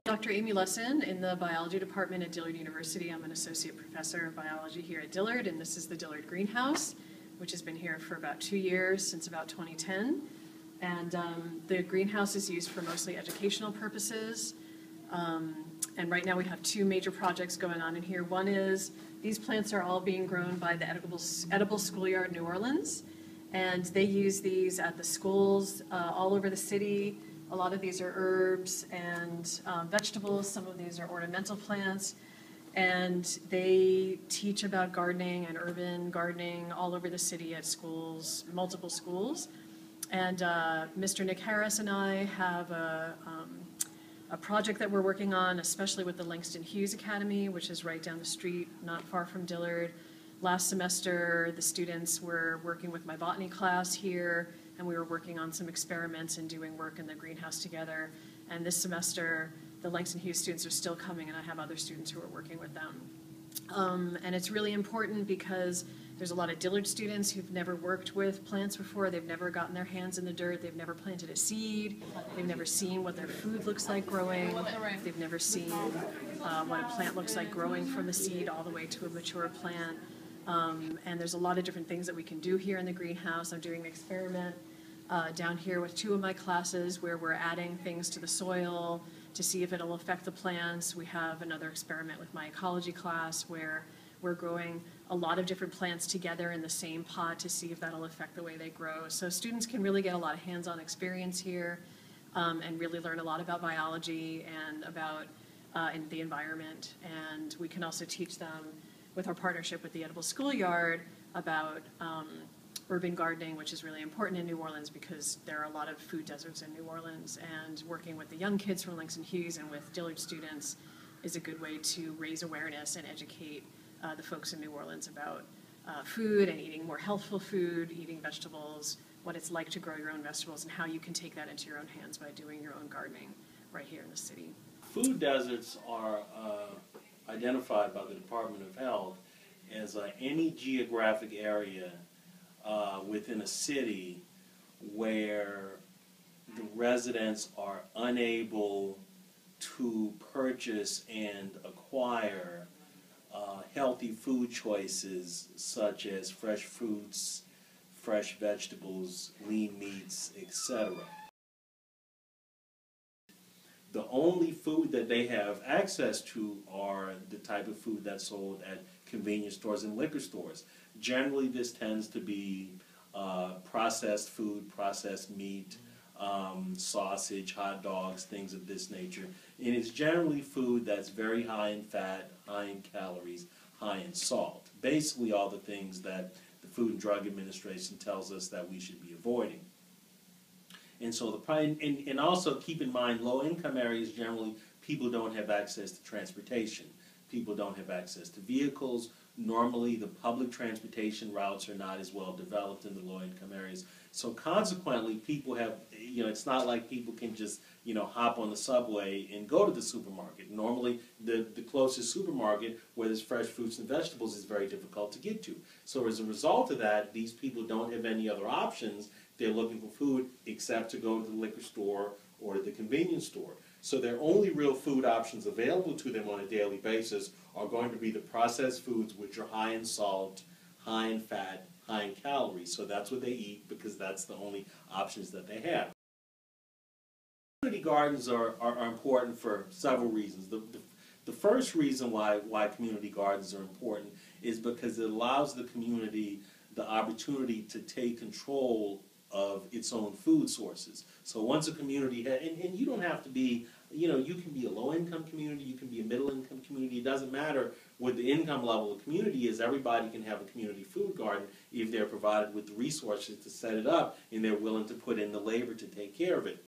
Dr. Amy Lessin in the biology department at Dillard University. I'm an associate professor of biology here at Dillard, and this is the Dillard Greenhouse, which has been here for about 2 years, since about 2010. And the greenhouse is used for mostly educational purposes. And right now we have 2 major projects going on in here. One is these plants are all being grown by the Edible Schoolyard New Orleans, and they use these at the schools all over the city. A lot of these are herbs and vegetables. Some of these are ornamental plants. And they teach about gardening and urban gardening all over the city at schools, multiple schools. And Mr. Nick Harris and I have a project that we're working on, especially with the Langston Hughes Academy, which is right down the street, not far from Dillard. Last semester, the students were working with my botany class here, and we were working on some experiments and doing work in the greenhouse together. And this semester, the Langston Hughes students are still coming, and I have other students who are working with them. And it's really important because there's a lot of Dillard students who've never worked with plants before. They've never gotten their hands in the dirt. They've never planted a seed. They've never seen what their food looks like growing. They've never seen what a plant looks like growing from the seed all the way to a mature plant. And there's a lot of different things that we can do here in the greenhouse. I'm doing an experiment down here with 2 of my classes where we're adding things to the soil to see if it'll affect the plants. We have another experiment with my ecology class where we're growing a lot of different plants together in the same pot to see if that'll affect the way they grow. So students can really get a lot of hands-on experience here and really learn a lot about biology and about in the environment. And we can also teach them, with our partnership with the Edible Schoolyard, about urban gardening, which is really important in New Orleans because there are a lot of food deserts in New Orleans, and working with the young kids from Langston Hughes and with Dillard students is a good way to raise awareness and educate the folks in New Orleans about food and eating more healthful food, eating vegetables, what it's like to grow your own vegetables, and how you can take that into your own hands by doing your own gardening right here in the city. Food deserts are identified by the Department of Health as any geographic area within a city where the residents are unable to purchase and acquire healthy food choices such as fresh fruits, fresh vegetables, lean meats, etc. The only food that they have access to are the type of food that's sold at convenience stores and liquor stores. Generally, this tends to be processed food, processed meat, sausage, hot dogs, things of this nature. And it's generally food that's very high in fat, high in calories, high in salt. Basically all the things that the Food and Drug Administration tells us that we should be avoiding. And so and also keep in mind, low-income areas generally, people don't have access to transportation. People don't have access to vehicles. Normally, the public transportation routes are not as well developed in the low-income areas. So consequently, people have, it's not like people can just, hop on the subway and go to the supermarket. Normally, the closest supermarket where there's fresh fruits and vegetables is very difficult to get to. So as a result of that, these people don't have any other options. They're looking for food except to go to the liquor store or to the convenience store. So their only real food options available to them on a daily basis are going to be the processed foods, which are high in salt, high in fat, high in calories. So that's what they eat because that's the only options that they have. Community gardens are important for several reasons. The first reason why community gardens are important is because it allows the community the opportunity to take control of its own food sources. So once a community and you don't have to be, you can be a low-income community, you can be a middle-income community. It doesn't matter what the income level of the community is. Everybody can have a community food garden if they're provided with the resources to set it up and they're willing to put in the labor to take care of it.